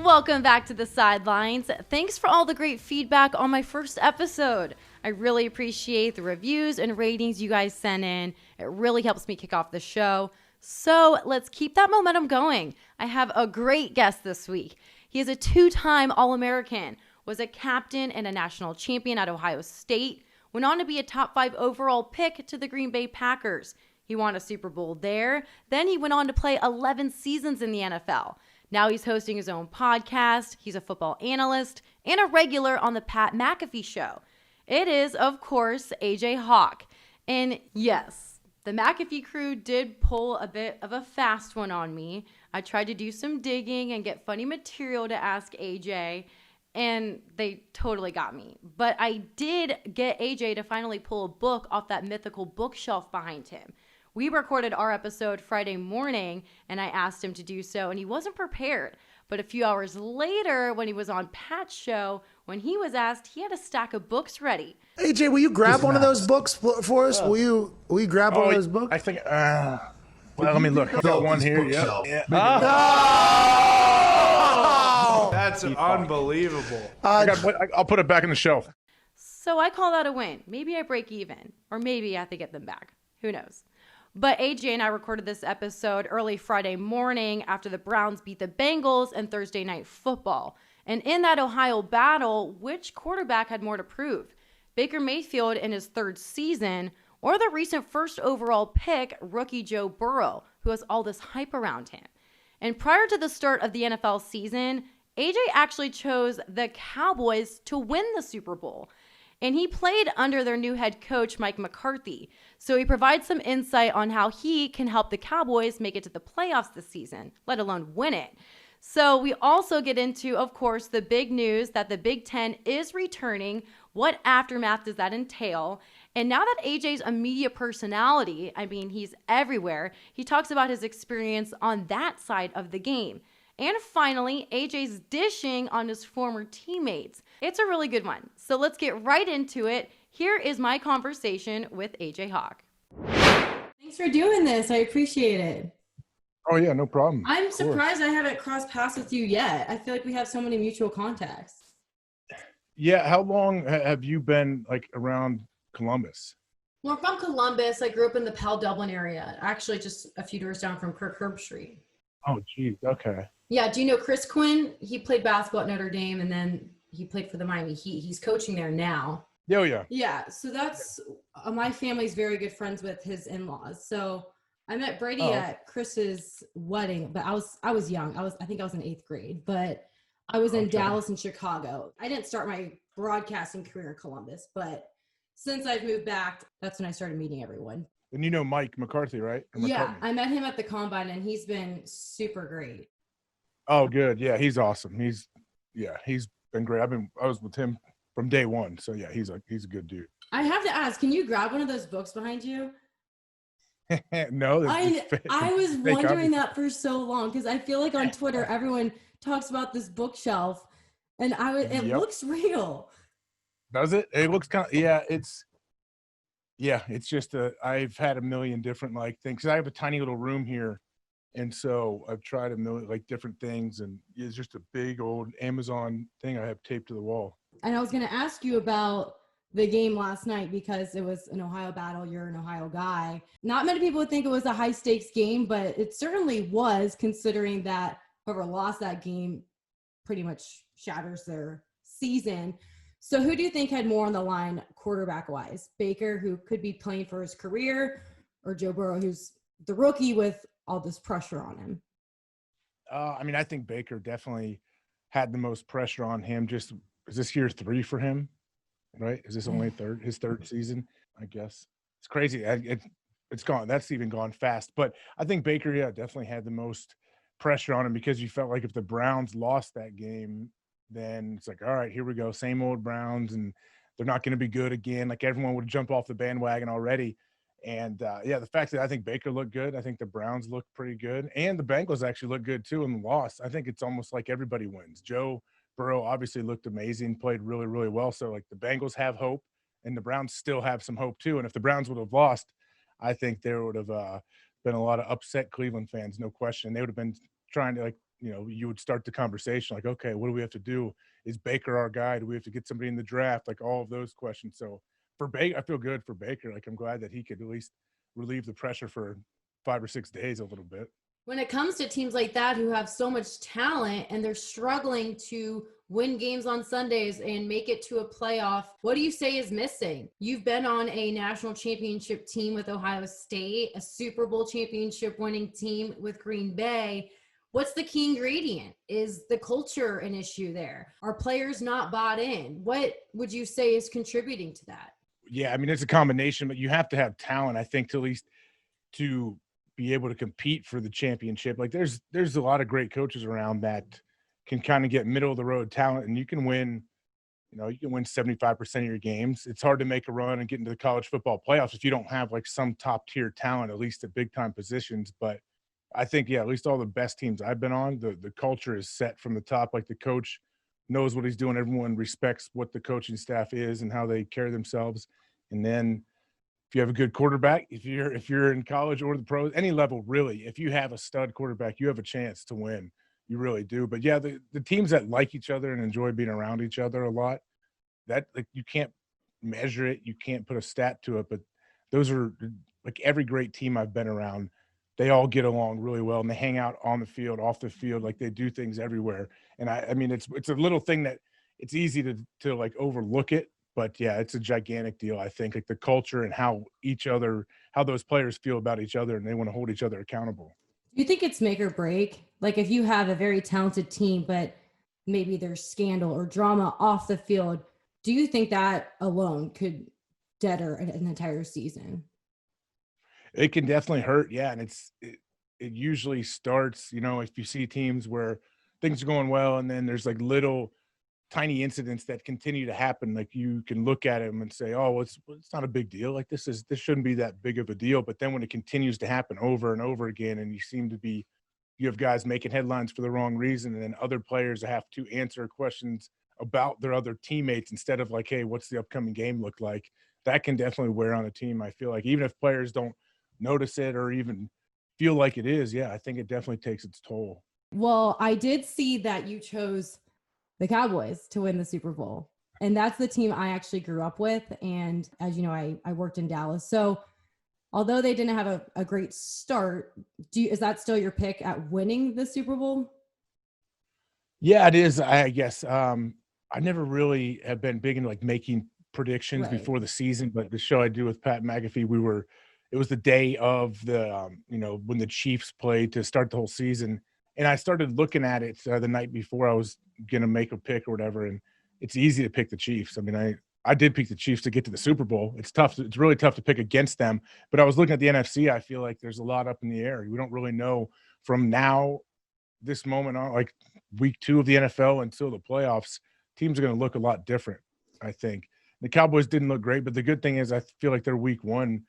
Welcome back to the Sidelines. Thanks for all the great feedback on my first episode. I really appreciate the reviews and ratings you guys sent in. It really helps me kick off the show. So let's keep that momentum going. I have a great guest this week. He is a two-time All-American, was a captain and a national champion at Ohio State, went on to be a top 5 overall pick to the Green Bay Packers. He won a Super Bowl there. Then he went on to play 11 seasons in the NFL. Now he's hosting his own podcast. He's a football analyst and a regular on the Pat McAfee Show. It is, of course, AJ Hawk. And yes, the McAfee crew did pull a bit of a fast one on me. I tried to do some digging and get funny material to ask AJ, and they totally got me. But I did get AJ to finally pull a book off that mythical bookshelf behind him. We recorded our episode Friday morning, and I asked him to do so, and he wasn't prepared. But a few hours later, when he was on Pat's show, when he was asked, he had a stack of books ready. AJ, will you grab one of those books for us? Will you grab one of those books? I think. Well, let me look. I got one here. Yeah. Oh! That's unbelievable. I'll put it back in the shelf. So I call that a win. Maybe I break even, or maybe I have to get them back. Who knows? But AJ and I recorded this episode early Friday morning after the Browns beat the Bengals in Thursday Night Football. And in that Ohio battle, which quarterback had more to prove? Baker Mayfield in his third season, or the recent first overall pick, rookie Joe Burrow, who has all this hype around him? And prior to the start of the NFL season, AJ actually chose the Cowboys to win the Super Bowl. And he played under their new head coach, Mike McCarthy. So he provides some insight on how he can help the Cowboys make it to the playoffs this season, let alone win it. So we also get into, of course, the big news that the Big Ten is returning. What aftermath does that entail? And now that AJ's a media personality, I mean, he's everywhere, he talks about his experience on that side of the game. And finally, AJ's dishing on his former teammates. It's a really good one. So let's get right into it. Here is my conversation with AJ Hawk. Thanks for doing this. I appreciate it. Oh, yeah, no problem. I'm surprised I haven't crossed paths with you yet. I feel like we have so many mutual contacts. Yeah, how long have you been around Columbus? Well, I'm from Columbus. I grew up in the Pell Dublin area, actually just a few doors down from Kirk Herb Street. Oh, geez. Okay. Yeah. Do you know Chris Quinn? He played basketball at Notre Dame, and then he played for the Miami Heat. He's coaching there now. Oh, yeah. Yeah. So that's my family's very good friends with his in-laws. So I met Brady at Chris's wedding, but I was young. I think I was in 8th grade, but I was in Dallas and Chicago. I didn't start my broadcasting career in Columbus, but since I've moved back, that's when I started meeting everyone. And you know Mike McCarthy, right? Yeah, I met him at the Combine, and he's been super great. Oh, good. Yeah, he's awesome. He's been great. I was with him from day one. So yeah, he's a good dude. I have to ask, can you grab one of those books behind you? No, I was wondering that for so long because I feel like on Twitter everyone talks about this bookshelf, and it looks real. Does it? It looks kind of it's just I've had a million different things. I have a tiny little room here, and so I've tried a million different things, and it's just a big old Amazon thing I have taped to the wall. And I was going to ask you about the game last night because it was an Ohio battle. You're an Ohio guy. Not many people would think it was a high stakes game, but it certainly was, considering that whoever lost that game pretty much shatters their season. So who do you think had more on the line quarterback wise? Baker, who could be playing for his career, or Joe Burrow, who's the rookie with all this pressure on him? I think Baker definitely had the most pressure on him. Is this year 3 for him? Right? Is this only his third season? I guess it's crazy. It's gone. That's even gone fast. But I think Baker, definitely had the most pressure on him because you felt like if the Browns lost that game, then it's all right, here we go, same old Browns, and they're not going to be good again. Everyone would jump off the bandwagon already. And the fact that I think Baker looked good, I think the Browns looked pretty good, and the Bengals actually looked good too in the loss. I think it's almost like everybody wins. Joe Burrow obviously looked amazing, played really, really well. So the Bengals have hope, and the Browns still have some hope too. And if the Browns would have lost, I think there would have been a lot of upset Cleveland fans, no question. They would have been trying to you would start the conversation like, okay, what do we have to do? Is Baker our guy? Do we have to get somebody in the draft? Like all of those questions. So for Baker, I feel good for Baker. Like I'm glad that he could at least relieve the pressure for 5 or 6 days a little bit. When it comes to teams like that who have so much talent and they're struggling to win games on Sundays and make it to a playoff, what do you say is missing? You've been on a national championship team with Ohio State, a Super Bowl championship winning team with Green Bay. What's the key ingredient? Is the culture an issue there? Are players not bought in? What would you say is contributing to that? Yeah, I mean, it's a combination, but you have to have talent, I think, to at least to be able to compete for the championship. Like there's a lot of great coaches around that can kind of get middle of the road talent, and you can win 75% of your games. It's hard to make a run and get into the college football playoffs if you don't have like some top tier talent, at least at big time positions. But I think, yeah, at least all the best teams I've been on, the culture is set from the top. Like the coach knows what he's doing. Everyone respects what the coaching staff is and how they carry themselves. And then if you have a good quarterback, if you're in college or the pros, any level, really, if you have a stud quarterback, you have a chance to win. You really do. But yeah, the teams that like each other and enjoy being around each other a lot, that like you can't measure it, you can't put a stat to it, but those are like every great team I've been around, they all get along really well and they hang out on the field, off the field, like they do things everywhere. And I mean it's a little thing that it's easy to like overlook it, but yeah, it's a gigantic deal. I think like the culture and how those players feel about each other and they want to hold each other accountable. Do you think it's make or break? Like if you have a very talented team, but maybe there's scandal or drama off the field, do you think that alone could deter an entire season? It can definitely hurt. Yeah. And it usually starts, if you see teams where things are going well and then there's like little tiny incidents that continue to happen, like you can look at them and say, oh, well, it's not a big deal. Like this shouldn't be that big of a deal. But then when it continues to happen over and over again, and you have guys making headlines for the wrong reason, and then other players have to answer questions about their other teammates instead of like, hey, what's the upcoming game look like? That can definitely wear on a team. I feel like even if players don't notice it or even feel like it is, yeah, I think it definitely takes its toll. Well, I did see that you chose the Cowboys to win the Super Bowl. And that's the team I actually grew up with. And as you know, I worked in Dallas. So although they didn't have a great start, is that still your pick at winning the Super Bowl? Yeah, it is. I guess I never really have been big into like making predictions before the season, but the show I do with Pat McAfee, it was the day of the, when the Chiefs played to start the whole season. And I started looking at it the night before I was going to make a pick or whatever. And it's easy to pick the Chiefs. I mean, I did pick the Chiefs to get to the Super Bowl. It's tough. It's really tough to pick against them. But I was looking at the NFC. I feel like there's a lot up in the air. We don't really know from now, this moment on, like week 2 of the NFL until the playoffs, teams are going to look a lot different, I think. The Cowboys didn't look great, but the good thing is I feel like they're week 1.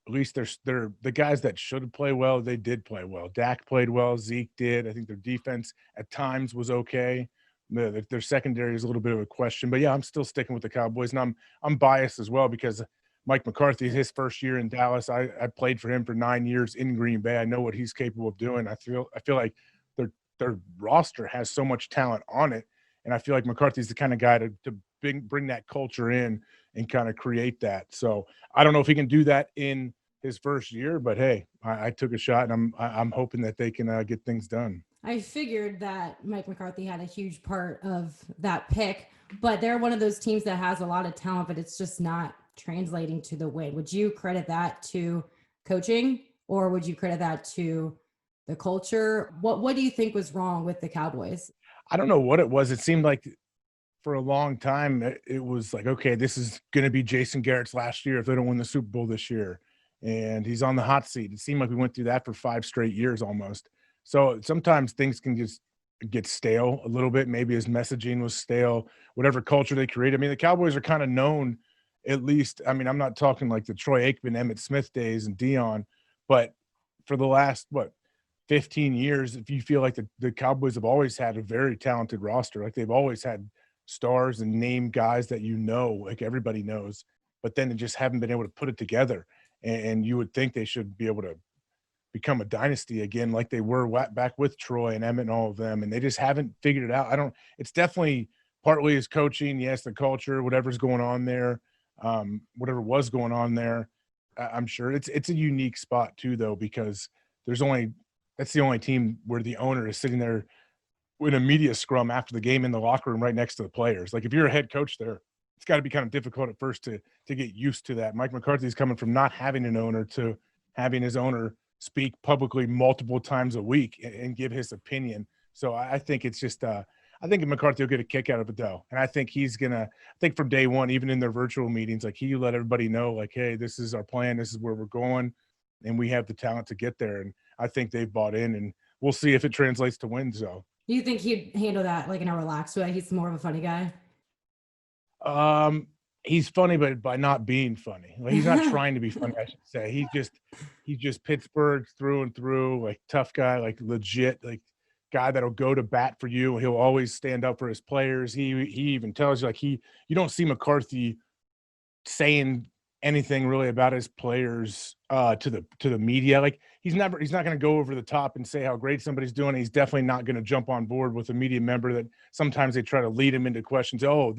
At least they're the guys that should play well. They did play well. Dak played well. Zeke did. I think their defense at times was okay. Their secondary is a little bit of a question, but yeah, I'm still sticking with the Cowboys, and I'm biased as well because Mike McCarthy, his first year in Dallas, I played for him for 9 years in Green Bay. I know what he's capable of doing. I feel like their roster has so much talent on it, and I feel like McCarthy's the kind of guy to bring that culture in and kind of create that. So I don't know if he can do that in his first year, but hey, I took a shot, and I'm hoping that they can get things done. I figured that Mike McCarthy had a huge part of that pick, but they're one of those teams that has a lot of talent, but it's just not translating to the win. Would you credit that to coaching, or would you credit that to the culture? What do you think was wrong with the Cowboys? I don't know what it was. It seemed like for a long time, it was like, okay, this is going to be Jason Garrett's last year if they don't win the Super Bowl this year. And he's on the hot seat. It seemed like we went through that for 5 straight years almost. So sometimes things can just get stale a little bit. Maybe his messaging was stale, whatever culture they created. I mean, the Cowboys are kind of known, at least, I mean, I'm not talking like the Troy Aikman, Emmitt Smith days and Dion, but for the last, 15 years, if you feel like the Cowboys have always had a very talented roster, like they've always had stars and name guys that like everybody knows, but then they just haven't been able to put it together. And you would think they should be able to become a dynasty again, like they were back with Troy and Emmett and all of them. And they just haven't figured it out. It's definitely partly his coaching. Yes. The culture, whatever's going on there, whatever was going on there. I'm sure it's a unique spot too, though, because that's the only team where the owner is sitting there in a media scrum after the game in the locker room right next to the players. Like if you're a head coach there, it's got to be kind of difficult at first to get used to that. Mike McCarthy is coming from not having an owner to having his owner speak publicly multiple times a week and give his opinion. So I think it's just I think McCarthy will get a kick out of it, though. And I think I think from day one, even in their virtual meetings, like he let everybody know, like, hey, this is our plan. This is where we're going. And we have the talent to get there. And I think they've bought in, and we'll see if it translates to wins, though. Do you think he'd handle that like in a relaxed way? He's more of a funny guy. He's funny, but by not being funny. Like he's not trying to be funny, I should say. He's just Pittsburgh through and through, like tough guy, like legit, like guy that'll go to bat for you. He'll always stand up for his players. He even tells you, like, you don't see McCarthy saying anything really about his players to the media. Like he's not going to go over the top and say how great somebody's doing. He's definitely not going to jump on board with a media member that sometimes they try to lead him into questions. Oh,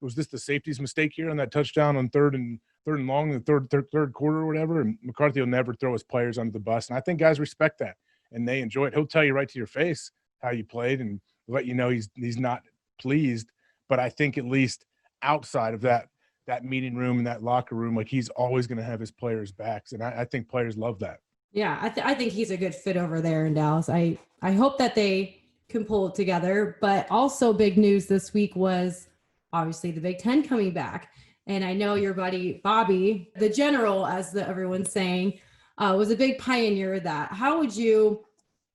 was this the safety's mistake here on that touchdown on third and long in the third quarter or whatever? And McCarthy will never throw his players under the bus. And I think guys respect that and they enjoy it. He'll tell you right to your face how you played and let you know he's not pleased. But I think at least outside of that meeting room and that locker room, like he's always going to have his players' backs. And I think players love that. Yeah, I think he's a good fit over there in Dallas. I hope that they can pull it together. But also big news this week was obviously the Big Ten coming back. And I know your buddy Bobby, the general, as everyone's saying, was a big pioneer of that. How would you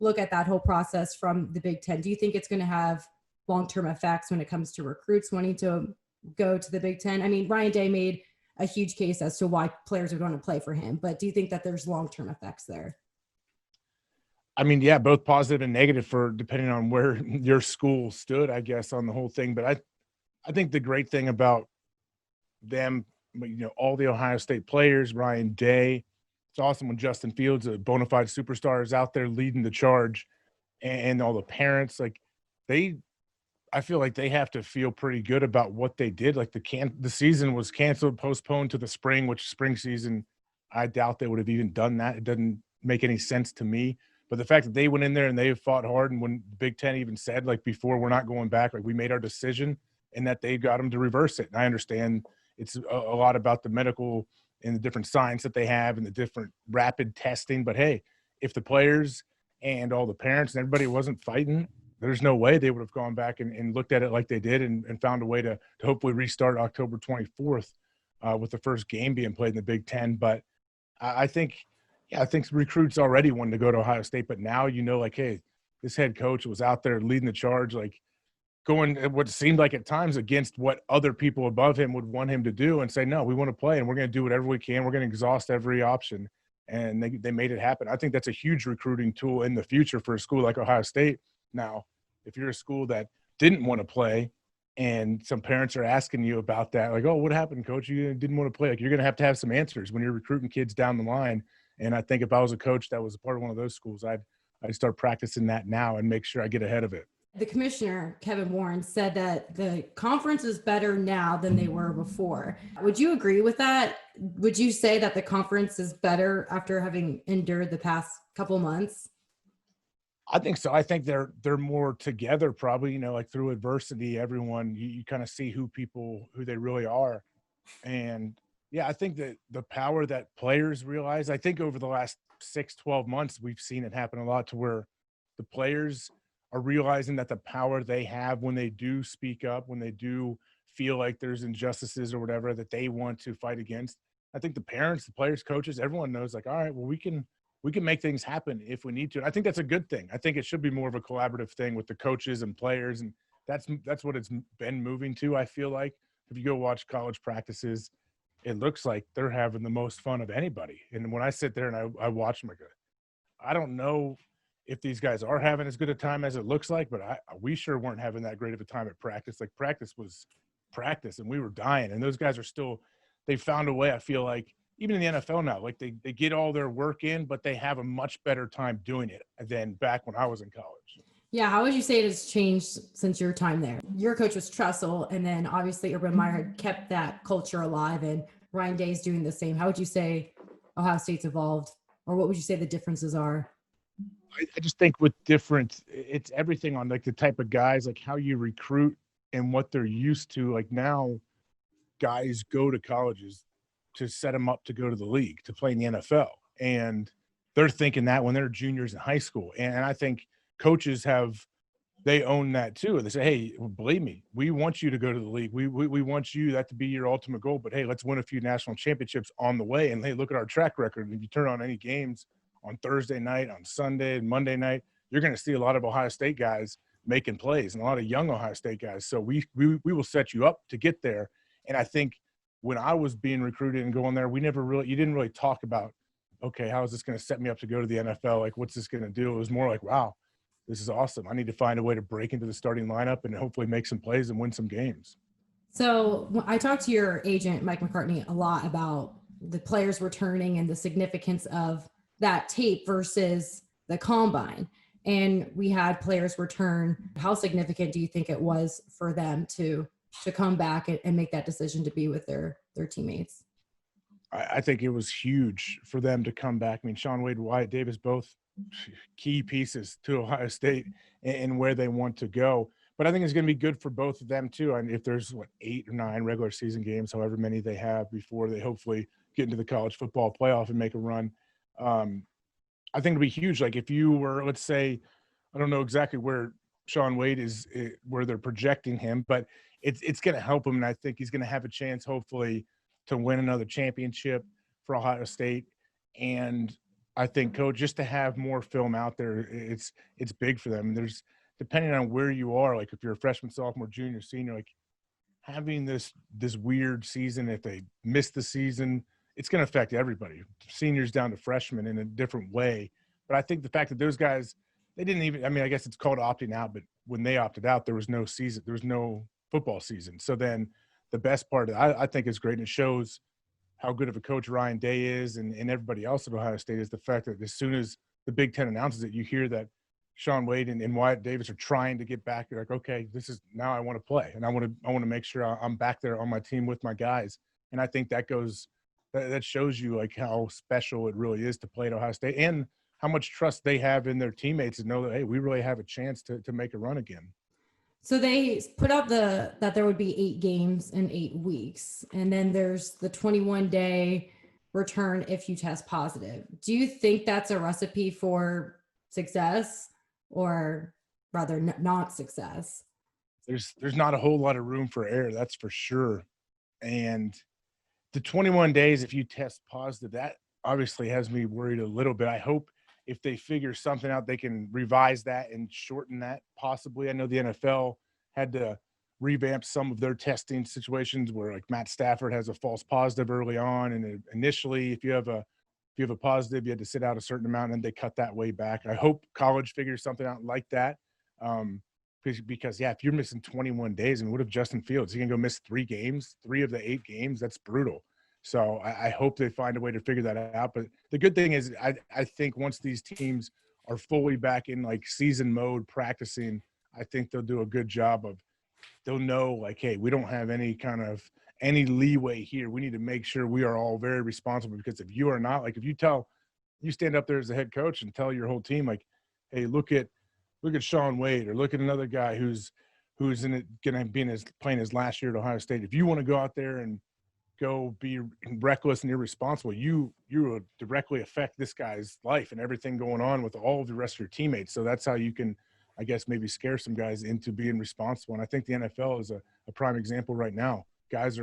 look at that whole process from the Big Ten? Do you think it's going to have long-term effects when it comes to recruits wanting to go to the Big Ten? I mean, Ryan Day made a huge case as to why players would want to play for him, but do you think that there's long-term effects there? I mean, yeah, both positive and negative for depending on where your school stood, I guess, on the whole thing. But I think the great thing about them, all the Ohio State players, Ryan Day, it's awesome when Justin Fields, a bona fide superstar, is out there leading the charge, and all the parents, like I feel like they have to feel pretty good about what they did. Like the season was canceled, postponed to the spring, which spring season, I doubt they would have even done that. It doesn't make any sense to me. But the fact that they went in there and they fought hard, and when the Big Ten even said, like, before, we're not going back, like, we made our decision, and that they got them to reverse it. And I understand it's a lot about the medical and the different science that they have and the different rapid testing. But, hey, if the players and all the parents and everybody wasn't fighting, there's no way they would have gone back and looked at it like they did and found a way to hopefully restart October 24th with the first game being played in the Big Ten. But I think recruits already wanted to go to Ohio State, but now, like, hey, this head coach was out there leading the charge, like going what seemed like at times against what other people above him would want him to do, and say, no, we want to play and we're going to do whatever we can. We're going to exhaust every option. And they made it happen. I think that's a huge recruiting tool in the future for a school like Ohio State. Now, if you're a school that didn't want to play and some parents are asking you about that, like, oh, what happened, coach? You didn't want to play. Like, you're going to have some answers when you're recruiting kids down the line. And I think if I was a coach that was a part of one of those schools, I'd start practicing that now and make sure I get ahead of it. The commissioner, Kevin Warren, said that the conference is better now than they were before. Would you agree with that? Would you say that the conference is better after having endured the past couple months? I think so. I think they're more together, probably, like through adversity, everyone, you kind of see who they really are. And yeah, I think that the power that players realize, I think over the last 6-12 months, we've seen it happen a lot to where the players are realizing that the power they have when they do speak up, when they do feel like there's injustices or whatever that they want to fight against. I think the parents, the players, coaches, everyone knows, like, all right, well, we can make things happen if we need to. And I think that's a good thing. I think it should be more of a collaborative thing with the coaches and players. And that's what it's been moving to. I feel like if you go watch college practices, it looks like they're having the most fun of anybody. And when I sit there and I watch them, like, I don't know if these guys are having as good a time as it looks like, but we sure weren't having that great of a time at practice. Like, practice was practice and we were dying. And those guys are still, they found a way, I feel like, even in the NFL now, like they get all their work in, but they have a much better time doing it than back when I was in college. Yeah, how would you say it has changed since your time there? Your coach was Tressel, and then obviously Urban Meyer had kept that culture alive, and Ryan Day's doing the same. How would you say Ohio State's evolved, or what would you say the differences are? I just think with different, it's everything on like the type of guys, like how you recruit and what they're used to. Like now, guys go to colleges to set them up to go to the league, to play in the NFL. And they're thinking that when they're juniors in high school. And I think coaches they own that too. They say, hey, believe me, we want you to go to the league. We want you, that to be your ultimate goal. But hey, let's win a few national championships on the way. And hey, look at our track record. And if you turn on any games on Thursday night, on Sunday and Monday night, you're going to see a lot of Ohio State guys making plays and a lot of young Ohio State guys. So we will set you up to get there. And I think when I was being recruited and going there, you didn't really talk about, okay, how is this going to set me up to go to the NFL? Like, what's this going to do? It was more like, wow, this is awesome. I need to find a way to break into the starting lineup and hopefully make some plays and win some games. So I talked to your agent, Mike McCarthy, a lot about the players returning and the significance of that tape versus the combine. And we had players return. How significant do you think it was for them to come back and make that decision to be with their teammates? I think it was huge for them to come back. I mean, Shaun Wade, Wyatt Davis, both key pieces to Ohio State and where they want to go. But I think it's going to be good for both of them too. And if there's 8 or 9 regular season games, however many they have before they hopefully get into the college football playoff and make a run, I think it'll be huge. Like if you were, let's say, I don't know exactly where Shaun Wade is, where they're projecting him, but it's going to help him. And I think he's going to have a chance, hopefully, to win another championship for Ohio State. And I think, Coach, just to have more film out there, it's big for them. And there's, depending on where you are, like if you're a freshman, sophomore, junior, senior, like having this weird season, if they miss the season, it's going to affect everybody, seniors down to freshmen in a different way. But I think the fact that those guys, they didn't even, I mean, I guess it's called opting out, but when they opted out, there was no season, there was no football season. So then the best part, I think is great, and it shows how good of a coach Ryan Day is and everybody else at Ohio State, is the fact that as soon as the Big Ten announces it, you hear that Shaun Wade and Wyatt Davis are trying to get back. You're like, okay, this is, now I want to play, and I want to make sure I'm back there on my team with my guys. And I think that shows you like how special it really is to play at Ohio State, and how much trust they have in their teammates to know that, hey, we really have a chance to make a run again. So they put out that there would be 8 games in 8 weeks. And then there's the 21-day return if you test positive. Do you think that's a recipe for success, or rather not success? There's not a whole lot of room for error, that's for sure. And the 21 days, if you test positive, that obviously has me worried a little bit. I hope if they figure something out, they can revise that and shorten that possibly. I know the NFL had to revamp some of their testing situations where like Matt Stafford has a false positive early on. And initially, if you have a positive, you had to sit out a certain amount, and they cut that way back. I hope college figures something out like that. Because yeah, if you're missing 21 days, and what if Justin Fields, he can go miss 3 games, 3 of the 8 games? That's brutal. So I hope they find a way to figure that out. But the good thing is I think once these teams are fully back in like season mode practicing, I think they'll do a good job of, they'll know like, hey, we don't have any leeway here. We need to make sure we are all very responsible, because if you are not, like if you stand up there as a head coach and tell your whole team like, hey, look at Shaun Wade, or look at another guy who's in it, going to be playing his last year at Ohio State. If you want to go out there and go be reckless and irresponsible, you will directly affect this guy's life and everything going on with all of the rest of your teammates. So that's how you can, I guess, maybe scare some guys into being responsible. And I think the NFL is a prime example right now. Guys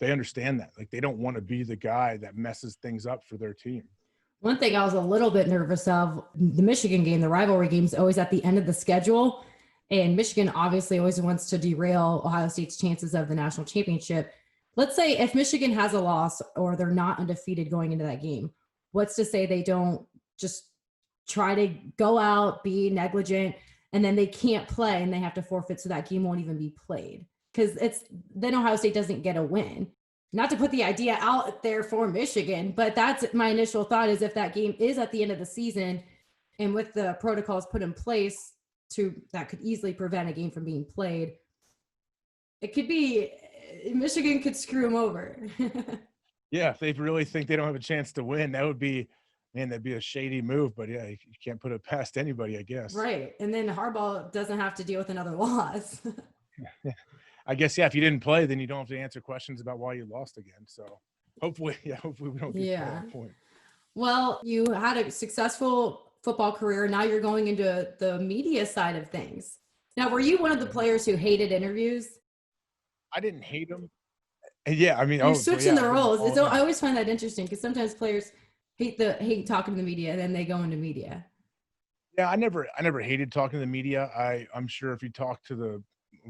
they understand that. Like, they don't want to be the guy that messes things up for their team. One thing I was a little bit nervous of, the Michigan game, the rivalry game, is always at the end of the schedule. And Michigan obviously always wants to derail Ohio State's chances of the national championship. Let's say if Michigan has a loss, or they're not undefeated going into that game, what's to say they don't just try to go out, be negligent, and then they can't play and they have to forfeit, so that game won't even be played? Because then Ohio State doesn't get a win. not to put the idea out there for Michigan, but that's my initial thought is if that game is at the end of the season and with the protocols put in place that could easily prevent a game from being played, it could be Michigan could screw them over. Yeah, if they really think they don't have a chance to win, that'd be a shady move. But yeah, you can't put it past anybody, I guess. Right. And then Harbaugh doesn't have to deal with another loss. I guess, yeah, if you didn't play, then you don't have to answer questions about why you lost again. So hopefully we don't get to that point. Well, you had a successful football career. Now you're going into the media side of things. Now, were you one of the players who hated interviews? I didn't hate them. Yeah, I mean, you're switching the roles. I always find that interesting because sometimes players hate talking to the media and then they go into media. Yeah, I never hated talking to the media. I'm sure if you talk to the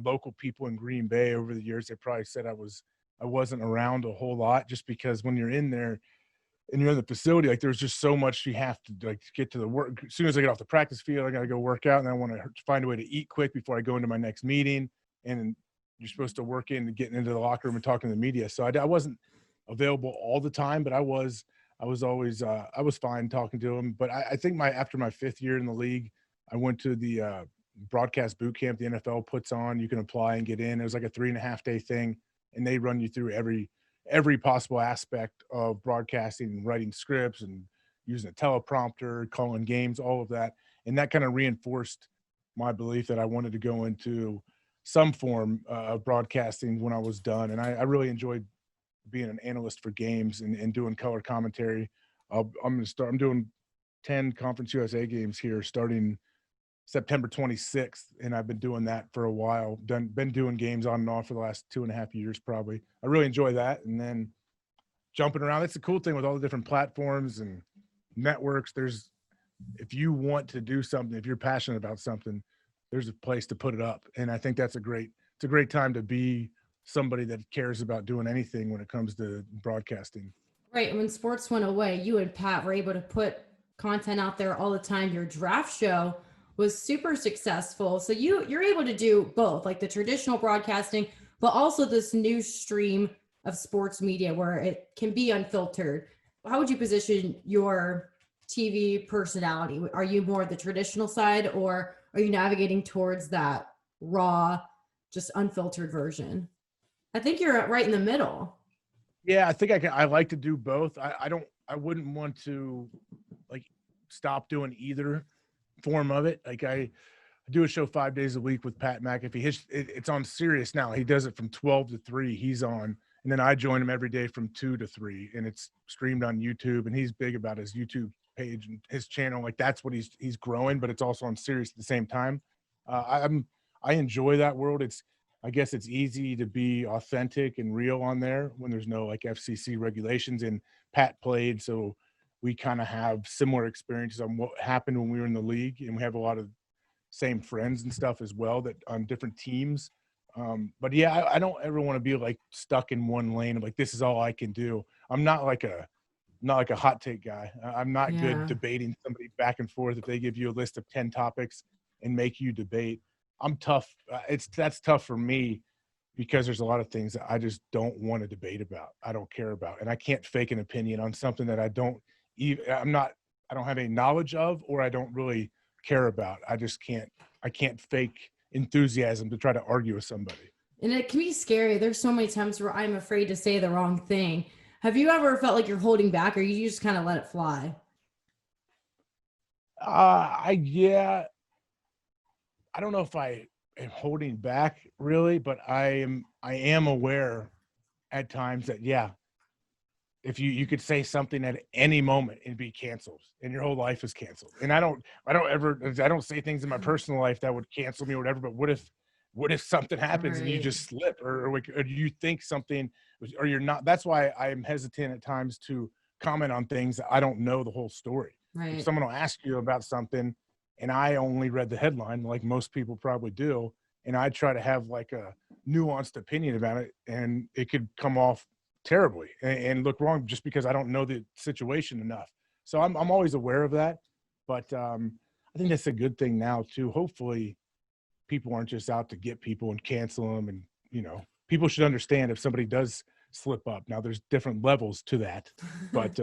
local people in Green Bay over the years, they probably said I wasn't around a whole lot, just because when you're in there and you're in the facility, like there's just so much you have to like get to the work. As soon as I get off the practice field, I got to go work out, and I want to find a way to eat quick before I go into my next meeting. And you're supposed to work in and getting into the locker room and talking to the media. So I wasn't available all the time, but I was always I was fine talking to them. But I think after my 5th year in the league, I went to the broadcast boot camp the NFL puts on. You can apply and get in. It was like a 3.5-day thing, and they run you through every possible aspect of broadcasting and writing scripts and using a teleprompter, calling games, all of that. And that kind of reinforced my belief that I wanted to go into some form of broadcasting when I was done. And I really enjoyed being an analyst for games and doing color commentary. I'm doing 10 Conference USA games here starting September 26th. And I've been doing that for a while, been doing games on and off for the last 2.5 years, probably. I really enjoy that. And then jumping around, that's the cool thing with all the different platforms and networks. If you want to do something, if you're passionate about something, there's a place to put it up. And I think it's a great time to be somebody that cares about doing anything when it comes to broadcasting. Right. When sports went away, you and Pat were able to put content out there all the time. Your draft show was super successful. So you're able to do both, like the traditional broadcasting, but also this new stream of sports media where it can be unfiltered. How would you position your TV personality? Are you more the traditional side, or are you navigating towards that raw, just unfiltered version? I think you're right in the middle. Yeah, I think I like to do both. I wouldn't want to like stop doing either form of it. Like I do a show 5 days a week with Pat McAfee. It's on Sirius now. He does it from 12 to 3. He's on, and then I join him every day from 2 to 3, and it's streamed on YouTube. And he's big about his YouTube page and his channel. Like that's what he's growing, but it's also on Sirius at the same time. I enjoy that world. I guess it's easy to be authentic and real on there when there's no like FCC regulations, and Pat played. So we kind of have similar experiences on what happened when we were in the league, and we have a lot of same friends and stuff as well that on different teams. But yeah, I don't ever want to be like stuck in one lane of like, this is all I can do. I'm not like a hot take guy. I'm not good debating somebody back and forth. If they give you a list of 10 topics and make you debate, I'm tough. That's tough for me because there's a lot of things that I just don't want to debate about. I don't care about, and I can't fake an opinion on something that I don't have any knowledge of, or I don't really care about. I can't fake enthusiasm to try to argue with somebody. And it can be scary. There's so many times where I'm afraid to say the wrong thing. Have you ever felt like you're holding back, or you just kind of let it fly? I don't know if I am holding back really, but I am aware at times that, if you could say something at any moment and be canceled and your whole life is canceled. And I don't say things in my personal life that would cancel me or whatever, but what if something happens and you just slip or you think something or you're not? That's why I'm hesitant at times to comment on things that I don't know the whole story. Right. If someone will ask you about something and I only read the headline, like most people probably do, and I try to have like a nuanced opinion about it, and it could come off terribly and look wrong just because I don't know the situation enough. So I'm always aware of that, but I think that's a good thing now too. Hopefully people aren't just out to get people and cancel them. And, people should understand if somebody does slip up. Now there's different levels to that, but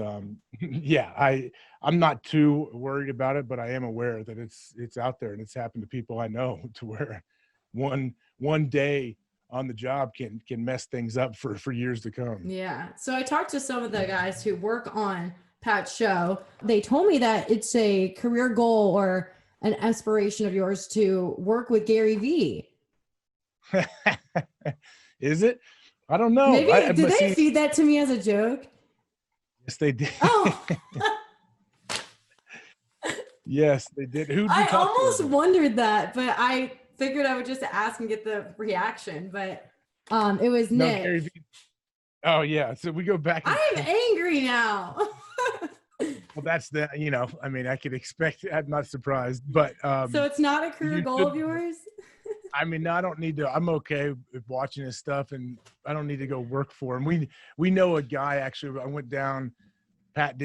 yeah, I'm not too worried about it, but I am aware that it's out there and it's happened to people I know to where one day on the job can mess things up for years to come. Yeah. So I talked to some of the guys who work on Pat's show. They told me that it's a career goal or an aspiration of yours to work with Gary Vee. Is it? I don't know. Maybe did they feed that to me as a joke? Yes, they did. Oh. Yes, they did. Who did you I talk almost to? wondered that, but I figured I would just ask and get the reaction. But it was Nick. Gary Vee. Oh yeah. So we go back. I'm angry now. Well, that's the, I mean, I could expect it. I'm not surprised, but so it's not a career goal of yours? I mean, no, I don't need to. I'm okay with watching his stuff, and I don't need to go work for him. We know a guy, actually. I went down. Pat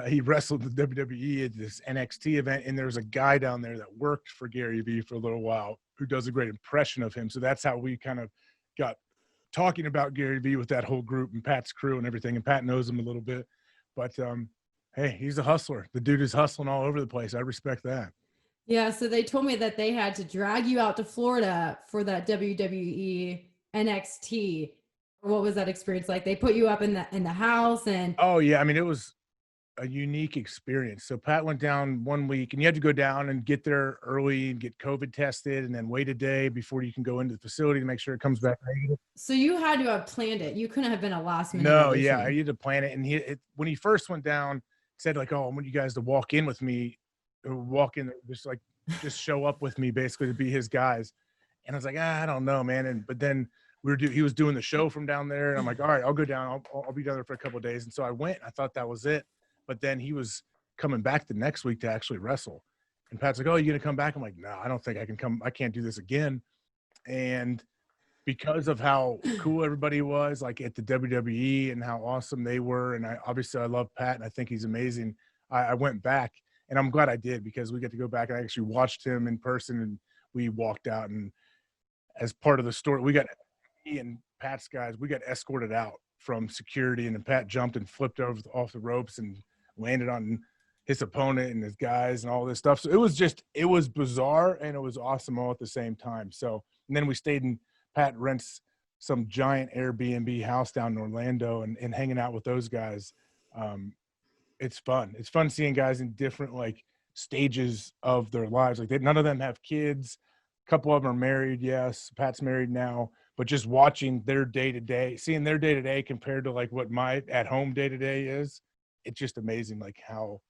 he wrestled the WWE at this NXT event, and there's a guy down there that worked for Gary Vee for a little while who does a great impression of him. So that's how we kind of got talking about Gary Vee with that whole group and Pat's crew and everything. And Pat knows him a little bit, but hey, he's a hustler. The dude is hustling all over the place. I respect that. Yeah, so they told me that they had to drag you out to Florida for that WWE NXT. What was that experience like? They put you up in the house and oh yeah, I mean, it was a unique experience. So Pat went down 1 week, and you had to go down and get there early and get COVID tested, and then wait a day before you can go into the facility to make sure it comes back negative. So you had to have planned it. You couldn't have been a last minute. No, yeah, I had to plan it. And when he first went down, said like, "Oh, I want you guys to walk in with me, or walk in, just show up with me, basically to be his guys." And I was like, I don't know, man. But then he was doing the show from down there, and I'm like, all right, I'll go down. I'll be down there for a couple of days. And so I went. I thought that was it. But then he was coming back the next week to actually wrestle. And Pat's like, "Oh, you gonna come back?" I'm like, "No, I don't think I can come. I can't do this again." And because of how cool everybody was, like at the WWE, and how awesome they were, and obviously I love Pat, and I think he's amazing. I went back, and I'm glad I did, because we get to go back. And I actually watched him in person, and we walked out. And as part of the story, he and Pat's guys, we got escorted out from security, and then Pat jumped and flipped off the ropes and landed on his opponent and his guys and all this stuff. So it was bizarre, and it was awesome all at the same time. So, and then we stayed in, Pat rents some giant Airbnb house down in Orlando, and hanging out with those guys. It's fun. It's fun seeing guys in different stages of their lives. None of them have kids. A couple of them are married. Yes. Pat's married now, but just watching their day-to-day, seeing their day-to-day compared to what my at-home day-to-day is, it's just amazing. How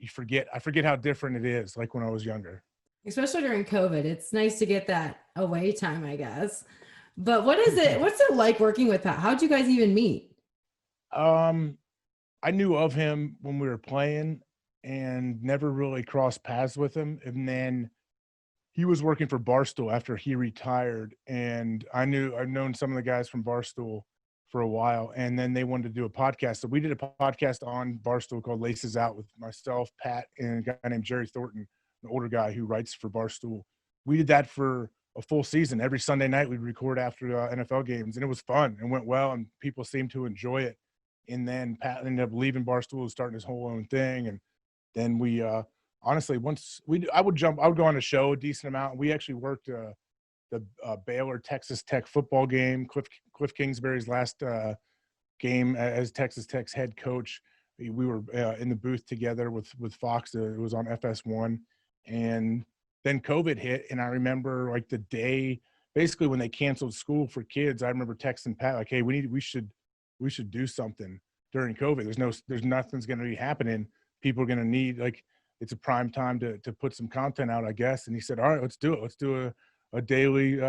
I forget how different it is. When I was younger, especially during COVID, it's nice to get that away time, I guess. But what's it like working with Pat? How'd you guys even meet? I knew of him when we were playing and never really crossed paths with him. And then he was working for Barstool after he retired. And I've known some of the guys from Barstool for a while. And then they wanted to do a podcast. So we did a podcast on Barstool called Laces Out with myself, Pat, and a guy named Jerry Thornton, an older guy who writes for Barstool. We did that for a full season. Every Sunday night we'd record after NFL games, and it was fun and went well, and people seemed to enjoy it. And then Pat ended up leaving Barstool and starting his whole own thing. And then we honestly, I would go on a show a decent amount. We actually worked the Baylor Texas Tech football game, Cliff Kingsbury's last game as Texas Tech's head coach. We were in the booth together with Fox. It was on FS1, and then COVID hit. And I remember the day, basically when they canceled school for kids, I remember texting Pat "Hey, we should do something during COVID. There's nothing's going to be happening. People are going to need it's a prime time to put some content out, I guess." And he said, "All right, let's do it. Let's do a daily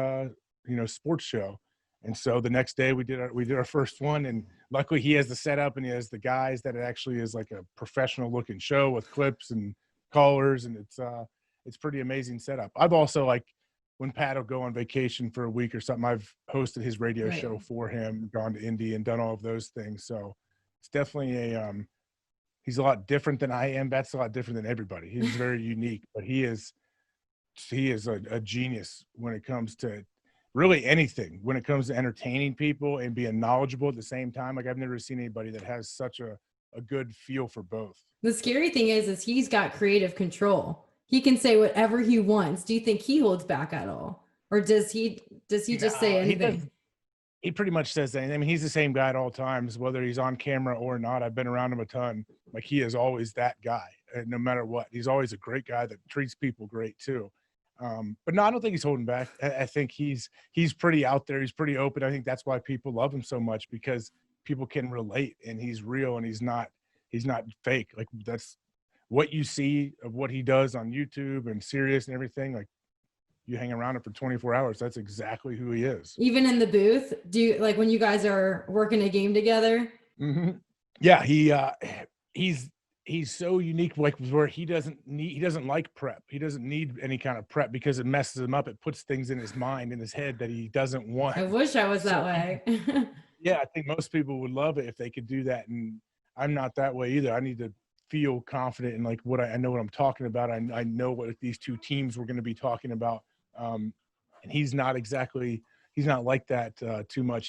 sports show." And so the next day we did our first one, and luckily he has the setup and he has the guys that it actually is a professional looking show with clips and callers, and it's pretty amazing setup. I've also when Pat will go on vacation for a week or something, I've hosted his radio show for him, gone to Indy and done all of those things. So it's definitely he's a lot different than I am. That's a lot different than everybody. He's very unique, but he is a genius when it comes to really anything when it comes to entertaining people and being knowledgeable at the same time. Like I've never seen anybody that has such a good feel for both. The scary thing is he's got creative control. He can say whatever he wants. Do you think he holds back at all? Or does he just say anything? He pretty much says anything. I mean, he's the same guy at all times, whether he's on camera or not. I've been around him a ton. Like he is always that guy, no matter what. He's always a great guy that treats people great too. But no, I don't think he's holding back. I think he's pretty out there. He's pretty open. I think that's why people love him so much, because people can relate, and he's real, and he's not fake. Like that's what you see of what he does on YouTube and Sirius and everything. Like you hang around him for 24 hours. That's exactly who he is. Even in the booth, do you like when you guys are working a game together? Mm-hmm. Yeah, he's so unique, like where he doesn't like prep. He doesn't need any kind of prep because it messes him up. It puts things in his mind, in his head that he doesn't want. I wish I was that way. Yeah, I think most people would love it if they could do that. And I'm not that way either. I need to feel confident in like what I know what I'm talking about. I know what these two teams were going to be talking about. And he's not like that too much.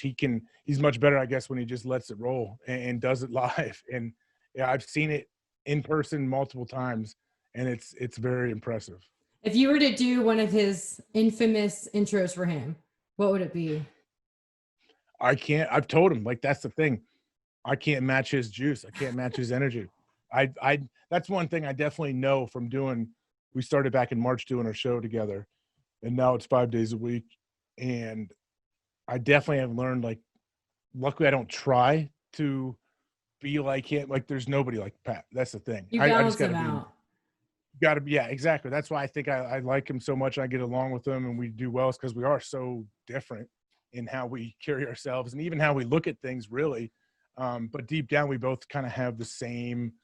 He's much better, I guess, when he just lets it roll and does it live. And yeah, I've seen it in person multiple times, and it's very impressive. If you were to do one of his infamous intros for him, what would it be? I've told him, like, that's the thing. I can't match his juice. I can't match his energy. That's one thing I definitely know from we started back in March doing our show together, and now it's 5 days a week. And I definitely have learned, like, luckily I don't try to be like him. Like there's nobody like Pat. That's the thing. You balance him out. Yeah, exactly. That's why I think I like him so much. I get along with him and we do well, because we are so different in how we carry ourselves and even how we look at things, really. But deep down, we both kind of have the same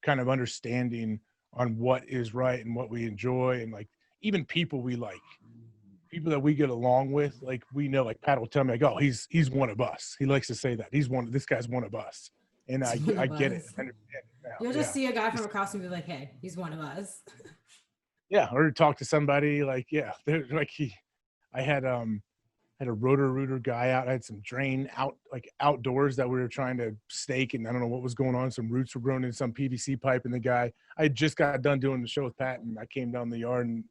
kind of understanding on what is right and what we enjoy. And like, even people we like, people that we get along with, like we know, like Pat will tell me, like, oh, he's one of us. He likes to say that. This guy's one of us. And I get it. I understand it now. You'll just see a guy from across and be like, hey, he's one of us. Yeah. Or talk to somebody like, yeah, I had a rotor-rooter guy out. I had some drain outdoors that we were trying to stake, and I don't know what was going on. Some roots were growing in some PVC pipe, and the guy, I just got done doing the show with Pat, and I came down the yard, and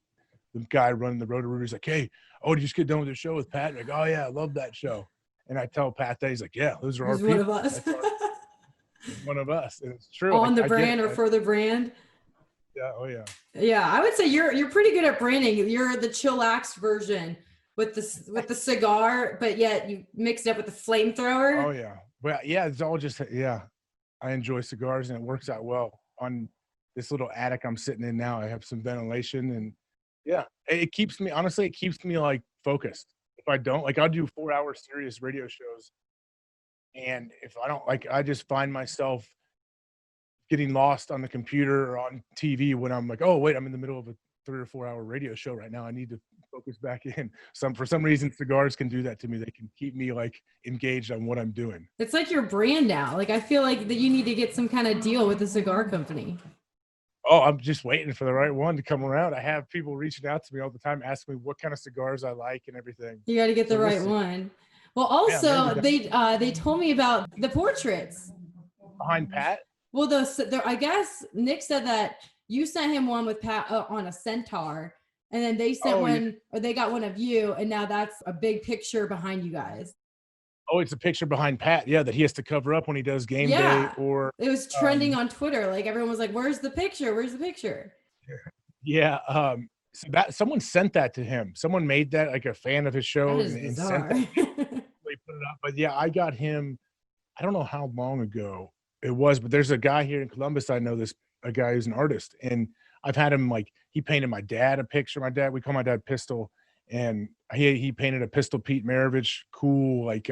the guy running the rotor-rooter is like, hey, did you just get done with the show with Pat? And I go, oh yeah, I love that show. And I tell Pat that. He's like, yeah, those are our people. One of us. One of us. And it's true. On the brand or for the brand. Yeah. Oh yeah. Yeah. I would say you're pretty good at branding. You're the chillax version with the cigar, but yet you mix it up with the flamethrower. Oh yeah. Well, yeah, it's all just, yeah. I enjoy cigars and it works out well. On this little attic I'm sitting in now, I have some ventilation, and yeah, it keeps me like focused. If I don't, like, I'll do 4-hour serious radio shows. And if I don't, like, I just find myself getting lost on the computer or on TV when I'm like, oh, wait, I'm in the middle of a 3 or 4 hour radio show right now. I need to focus back in. For some reason, cigars can do that to me. They can keep me like engaged on what I'm doing. It's like your brand now. Like, I feel like that you need to get some kind of deal with a cigar company. Oh, I'm just waiting for the right one to come around. I have people reaching out to me all the time, asking me what kind of cigars I like and everything. You got to get the right one. Well, also, they told me about the portraits behind Pat. Well, I guess Nick said that you sent him one with Pat on a centaur, and then they sent one, or they got one of you, and now that's a big picture behind you guys. Oh, it's a picture behind Pat, yeah, that he has to cover up when he does game day. Or it was trending on Twitter. Like, everyone was like, "Where's the picture? Where's the picture?" Yeah. So someone sent that to him. Someone made that, like, a fan of his show and sent that. They put it up. But yeah, I got him. I don't know how long ago it was, but there's a guy here in Columbus. I know a guy who's an artist, and I've had him, like, he painted my dad a picture. We call my dad Pistol, and he painted a Pistol Pete Maravich, cool, like,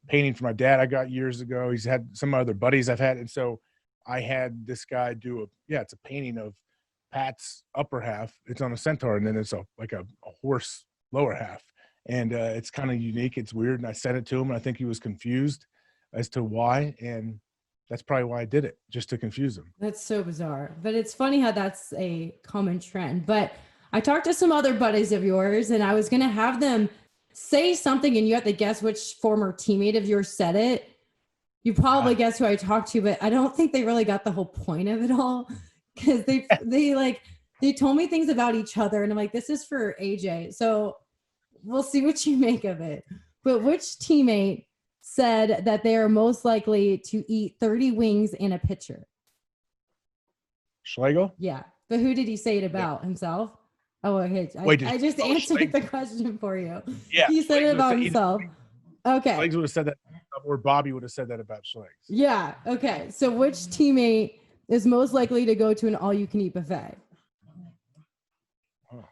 painting for my dad I got years ago. He's had some other buddies I've had, and so I had this guy do it's a painting of Pat's upper half. It's on a centaur, and then it's a horse lower half, and it's kind of unique. It's weird, and I sent it to him, and I think he was confused as to why, and that's probably why I did it, just to confuse him. That's so bizarre, but it's funny how that's a common trend. But I talked to some other buddies of yours, and I was going to have them say something and you have to guess which former teammate of yours said it, you probably guess who I talked to, but I don't think they really got the whole point of it all, because they told me things about each other, and I'm like, this is for AJ. So we'll see what you make of it. But which teammate said that they are most likely to eat 30 wings in a pitcher? Schlegel? Yeah. But who did he say it about? Himself? Oh, okay. I just answered Schlegel. the question for you. Yeah. He said it about himself. Okay. Schlegel would have said that, or Bobby would have said that about Schlegel. Yeah. Okay. So which teammate is most likely to go to an all-you-can-eat buffet? Oh,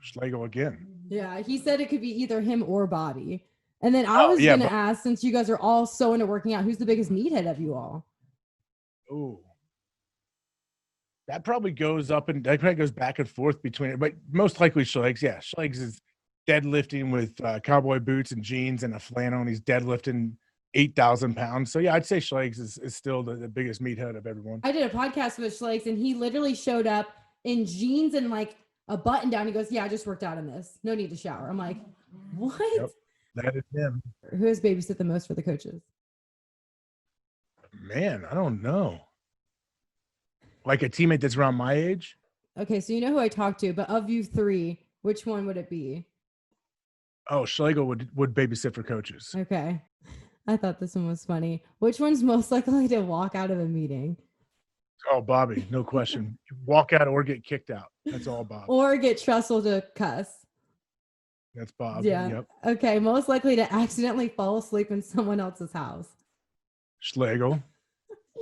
Schlegel again. Yeah. He said it could be either him or Bobby. And then I was going to ask, since you guys are all so into working out, who's the biggest meathead of you all? Oh, that probably goes up and that probably goes back and forth between it, but most likely Schlegel. Yeah, Schlegel is deadlifting with cowboy boots and jeans and a flannel, and he's deadlifting 8,000 pounds. So yeah, I'd say Schlegel is still the biggest meathead of everyone. I did a podcast with Schlegel, and he literally showed up in jeans and like a button down. He goes, "Yeah, I just worked out in this. No need to shower." I'm like, "What?" Yep, that is him. Who has babysit the most for the coaches? Man, I don't know. Like a teammate that's around my age? Okay, so you know who I talked to, but of you three, which one would it be? Oh, Schlegel would babysit for coaches. Okay. I thought this one was funny. Which one's most likely to walk out of a meeting? Oh, Bobby, no question. Walk out or get kicked out. That's all Bob. Or get Tressel to cuss. That's Bob. Yeah. Yep. Okay, most likely to accidentally fall asleep in someone else's house. Schlegel.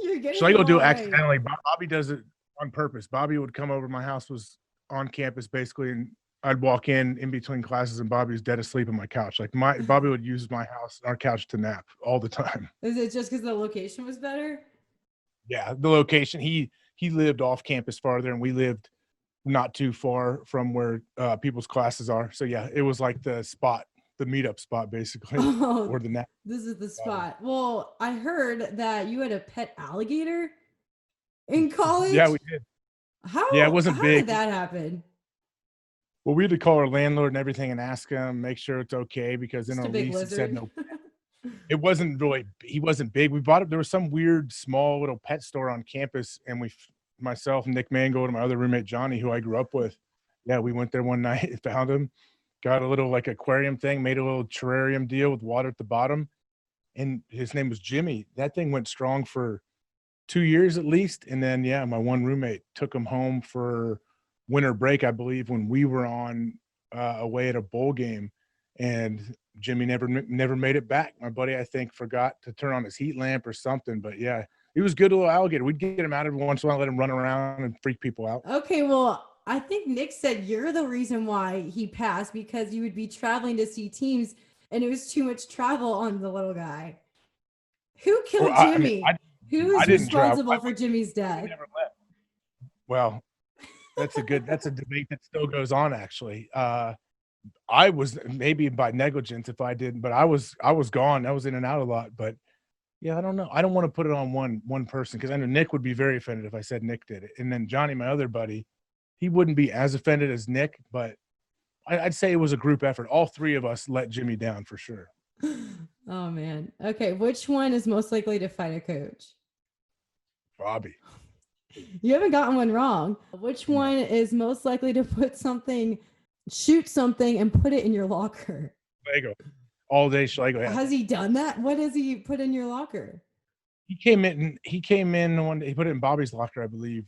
You're getting Schlegel do it right. accidentally. Bobby does it on purpose. Bobby would come over. My house was on campus basically, and I'd walk in between classes, and Bobby was dead asleep on my couch. Like Bobby would use my house, our couch, to nap all the time. Is it just because the location was better? Yeah, the location. He lived off campus farther, and we lived not too far from where people's classes are. So yeah, it was like the spot, the meetup spot, basically, or the nap. This is the spot. Well, I heard that you had a pet alligator in college. Yeah, we did. How? It wasn't how big. Did that happen? Well, we had to call our landlord and everything and ask him, make sure it's okay, because in Just our a big lease it lizard. said no. It wasn't really. He wasn't big. We bought it. There was some weird small little pet store on campus, and myself, Nick Mangold, and my other roommate Johnny, who I grew up with. Yeah, we went there one night and found him. Got a little like aquarium thing, made a little terrarium deal with water at the bottom, and his name was Jimmy. That thing went strong for 2 years at least, and then yeah, my one roommate took him home for winter break, I believe, when we were on away at a bowl game, and Jimmy never made it back. My buddy, I think, forgot to turn on his heat lamp or something, but yeah, he was a good little alligator. We'd get him out every once in a while, let him run around and freak people out. Okay, well, I think Nick said you're the reason why he passed, because you would be traveling to see teams and it was too much travel on the little guy. Who killed Jimmy? Who is responsible for Jimmy's death? Well, that's a debate that still goes on, actually. I was maybe by negligence if I didn't, but I was gone. I was in and out a lot, but yeah, I don't know. I don't want to put it on one person, because I know Nick would be very offended if I said Nick did it. And then Johnny, my other buddy, he wouldn't be as offended as Nick, but I'd say it was a group effort. All three of us let Jimmy down for sure. Oh, man. Okay, which one is most likely to fight a coach? Bobby. You haven't gotten one wrong. Which one is most likely to shoot something and put it in your locker? Schlegel. All day Schlegel. Yeah. Has he done that? What has he put in your locker? He came in one day. He put it in Bobby's locker, I believe.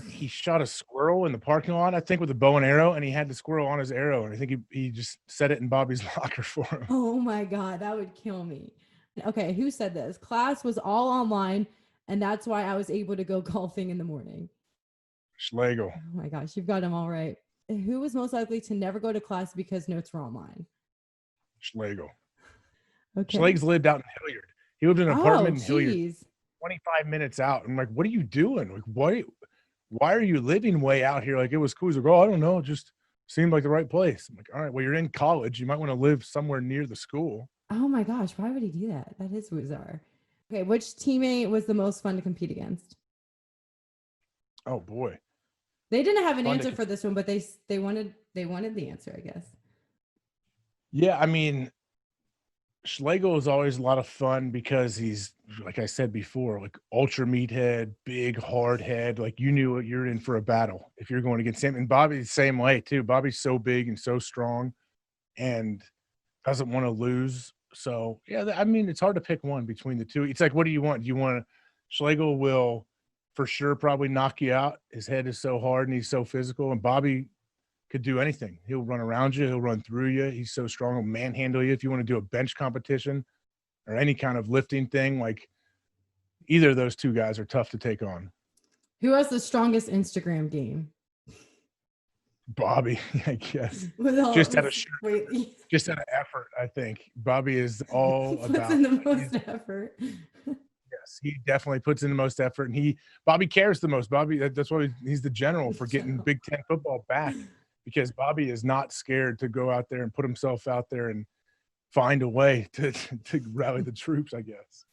He shot a squirrel in the parking lot, I think, with a bow and arrow, and he had the squirrel on his arrow, and I think he just set it in Bobby's locker for him. Oh my God, that would kill me. Okay, who said this? Class was all online, and that's why I was able to go golfing in the morning. Schlegel. Oh my gosh, you've got them all right. Who was most likely to never go to class because notes were online? Schlegel. Okay. Schlegel's lived out in Hilliard. He lived in an apartment in Hilliard, geez. 25 minutes out. I'm like, what are you doing? Like, why are you living way out here? Like, it was cool. He's like, oh, I don't know. It just seemed like the right place. I'm like, all right, well, you're in college. You might want to live somewhere near the school. Oh my gosh, why would he do that? That is bizarre. Okay, which teammate was the most fun to compete against? Oh boy. They didn't have an answer for this one, but they wanted the answer, I guess. Yeah, I mean, Schlegel is always a lot of fun because he's, like I said before, like ultra meathead, big hard head. Like you knew you're in for a battle if you're going against him. And Bobby's the same way too. Bobby's so big and so strong and doesn't want to lose. So yeah, I mean, it's hard to pick one between the two. It's like, what do you want? Do you want Schlegel will for sure probably knock you out. His head is so hard and he's so physical. And Bobby could do anything. He'll run around you. He'll run through you. He's so strong. He'll manhandle you. If you want to do a bench competition or any kind of lifting thing, like either of those two guys are tough to take on. Who has the strongest Instagram game? Bobby, I guess. Just out of effort, I think. Bobby is all puts about in the most effort. Yes, he definitely puts in the most effort, and Bobby cares the most. Bobby, that's why he's the general for getting Big Ten football back, because Bobby is not scared to go out there and put himself out there and find a way to rally the troops, I guess.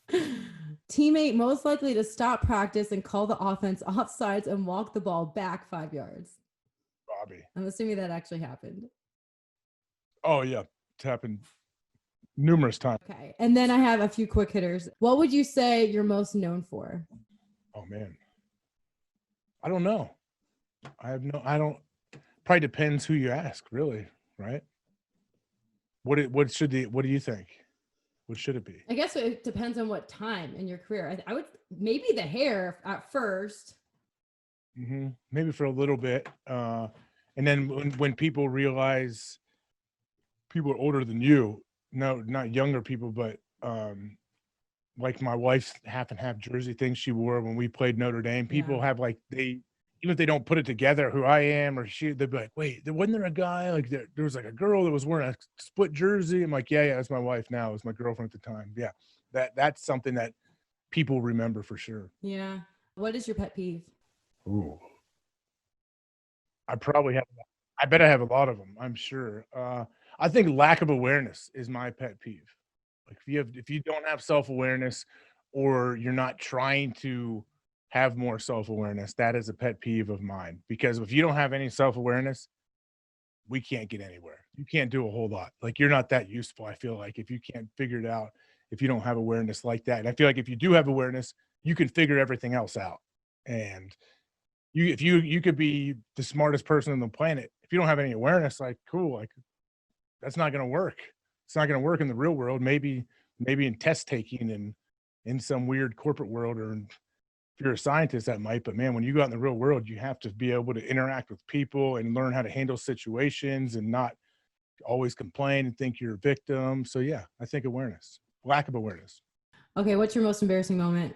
Teammate most likely to stop practice and call the offense offsides and walk the ball back 5 yards. Bobby. I'm assuming that actually happened. Oh yeah, it's happened numerous times. Okay, and then I have a few quick hitters. What would you say you're most known for? Oh man, I don't know. Probably depends who you ask, really, right? What do you think? What should it be? I guess it depends on what time in your career. I would maybe the hair at first. Mm-hmm. Maybe for a little bit, and then when people realize people are older than you, no, not younger people, but like my wife's half and half jersey thing she wore when we played Notre Dame. People have like even if they don't put it together, who I am or she, they'd be like, wait, wasn't there a guy like there was like a girl that was wearing a split jersey? I'm like, yeah, that's my wife now. It was my girlfriend at the time. Yeah, that's something that people remember for sure. Yeah. What is your pet peeve? Ooh, I bet I have a lot of them. I'm sure. I think lack of awareness is my pet peeve. Like if you don't have self-awareness or you're not trying to have more self-awareness, that is a pet peeve of mine. Because if you don't have any self-awareness, we can't get anywhere. You can't do a whole lot. Like you're not that useful, I feel like, if you can't figure it out, if you don't have awareness like that. And I feel like if you do have awareness, you can figure everything else out. And if you could be the smartest person on the planet, if you don't have any awareness, like cool, like that's not going to work. It's not going to work in the real world. Maybe in test taking and in some weird corporate world, or if you're a scientist that might, but man, when you go out in the real world, you have to be able to interact with people and learn how to handle situations and not always complain and think you're a victim. So yeah, I think awareness, lack of awareness. Okay. What's your most embarrassing moment?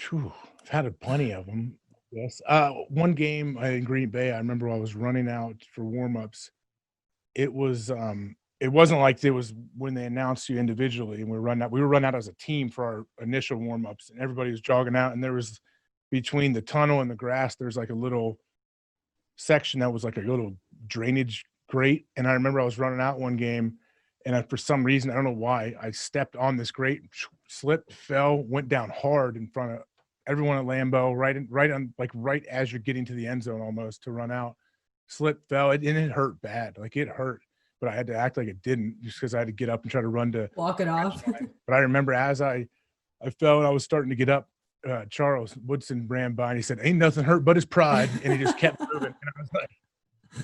Whew, I've had plenty of them. Yes. One game in Green Bay, I remember I was running out for warmups. It wasn't like it was when they announced you individually and we were running out as a team for our initial warmups, and everybody was jogging out, and there was between the tunnel and the grass, there's like a little section that was like a little drainage grate. And I remember I was running out one game, and for some reason, I don't know why, I stepped on this grate, slipped, fell, went down hard in front of everyone at Lambeau, right as you're getting to the end zone almost to run out. Slipped, fell, and it hurt bad. Like it hurt, but I had to act like it didn't, just because I had to get up and try to run to walk it off. But I remember as I fell and I was starting to get up, Charles Woodson ran by and he said, "Ain't nothing hurt but his pride," and he just kept moving. And I was like,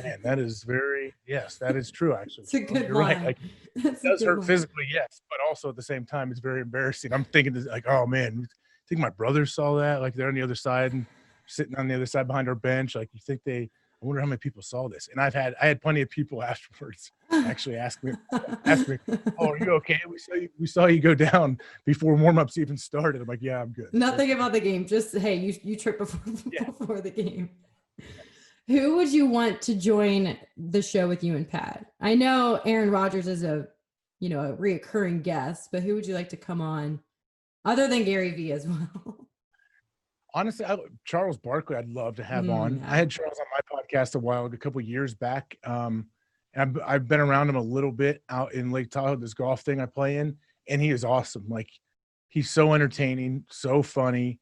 man, that is that is true, actually. It's a good You're line. right. Like, it does hurt physically, yes, but also at the same time, it's very embarrassing. I'm thinking this, like, oh man, I think my brothers saw that. Like they're on the other side and sitting on the other side behind our bench. Like you think I wonder how many people saw this. And I had plenty of people afterwards actually ask me, "Oh, are you okay? We saw you go down before warm-ups even started." I'm like, "Yeah, I'm good." Nothing about the game. Just, hey, you tripped before the game. Who would you want to join the show with you and Pat? I know Aaron Rodgers is a reoccurring guest, but who would you like to come on other than Gary Vee as well? Honestly, Charles Barkley, I'd love to have on. Yeah. I had Charles on my podcast a couple of years back. And I've been around him a little bit out in Lake Tahoe, this golf thing I play in, and he is awesome. Like he's so entertaining, so funny.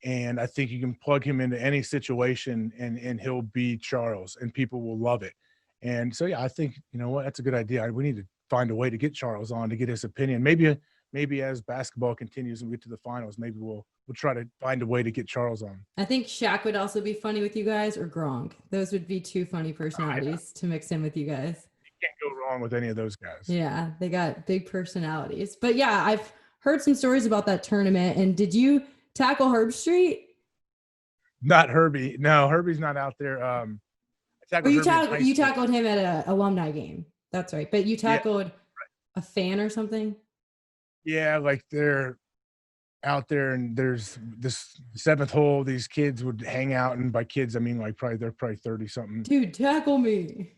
And I think you can plug him into any situation and he'll be Charles and people will love it. And so, yeah, I think, you know what, that's a good idea. We need to find a way to get Charles on to get his opinion. Maybe as basketball continues and we get to the finals, maybe we'll try to find a way to get Charles on. I think Shaq would also be funny with you guys, or Gronk. Those would be two funny personalities to mix in with you guys. You can't go wrong with any of those guys. Yeah, they got big personalities. But yeah, I've heard some stories about that tournament. And did you tackle Herb Street? Not Herbie. No, Herbie's not out there. You tackled him at an alumni game. That's right. But you tackled a fan or something? Yeah, like they're out there and there's this 7th hole. These kids would hang out, and by kids I mean like they're probably 30 something. Dude, tackle me.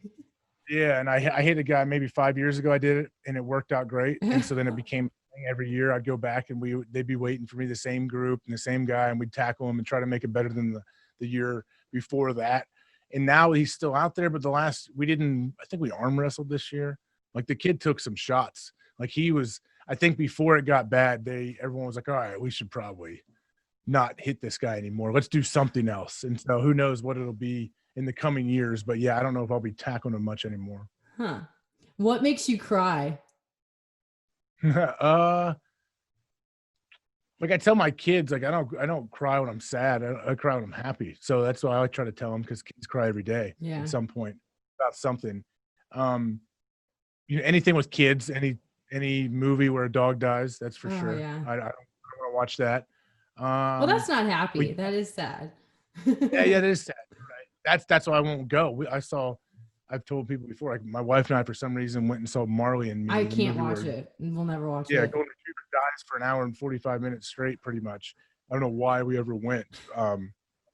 Yeah, and I hit a guy maybe 5 years ago. I did it, and it worked out great. And so then it became every year I'd go back, and they'd be waiting for me, the same group and the same guy, and we'd tackle him and try to make it better than the year before that. And now he's still out there, but I think we arm wrestled this year. Like the kid took some shots. Like I think before it got bad, everyone was like, all right, we should probably not hit this guy anymore. Let's do something else. And so who knows what it'll be in the coming years. But yeah, I don't know if I'll be tackling him much anymore. Huh. What makes you cry? Like I tell my kids, like I don't cry when I'm sad. I cry when I'm happy. So that's why I try to tell them, because kids cry every day at some point about something. Anything with kids, any movie where a dog dies, that's for sure. Yeah. I don't want to watch that. Well, that's not happy. That is sad. yeah, that is sad. Right? That's why I won't go. I've told people before, like my wife and I, for some reason, went and saw Marley and Me. I can't watch it. We'll never watch it. Yeah, Golden Retriever dies for an hour and 45 minutes straight, pretty much. I don't know why we ever went.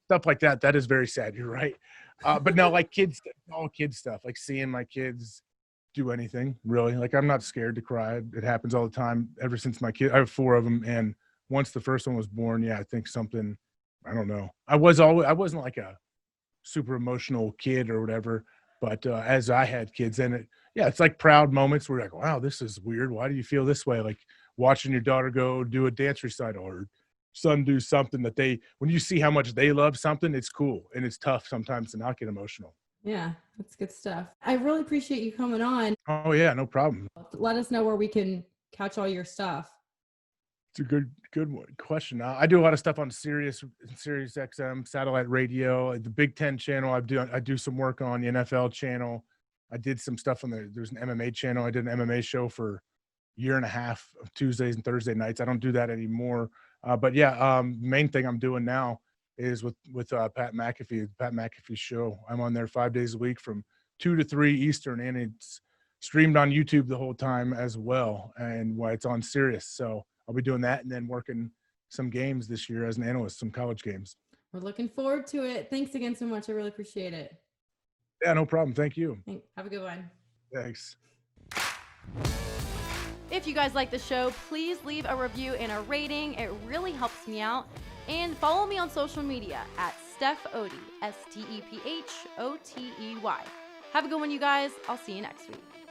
Stuff like that. That is very sad. You're right. But no, like all kids stuff, like seeing my kids do anything, really. Like I'm not scared to cry. It happens all the time ever since my kid. I have 4 of them, and once the first one was born, I think something, I don't know. I wasn't like a super emotional kid or whatever. But as I had kids, then it's like proud moments where you're like, wow, this is weird. Why do you feel this way? Like watching your daughter go do a dance recital or son do something that when you see how much they love something, it's cool. And it's tough sometimes to not get emotional. Yeah, that's good stuff. I really appreciate you coming on. Oh, yeah, no problem. Let us know where we can catch all your stuff. It's a good question. I do a lot of stuff on Sirius XM, satellite radio, the Big Ten channel. I do some work on the NFL channel. I did some stuff there's an MMA channel. I did an MMA show for a year and a half of Tuesdays and Thursday nights. I don't do that anymore. But main thing I'm doing now is with Pat McAfee, Pat McAfee Show. I'm on there 5 days a week from 2 to 3 Eastern, and it's streamed on YouTube the whole time as well. And it's on Sirius. So I'll be doing that and then working some games this year as an analyst, some college games. We're looking forward to it. Thanks again so much. I really appreciate it. Yeah, no problem. Thank you. Have a good one. Thanks. If you guys like the show, please leave a review and a rating. It really helps me out. And follow me on social media at Steph Otey, STEPHOTEY. Have a good one, you guys. I'll see you next week.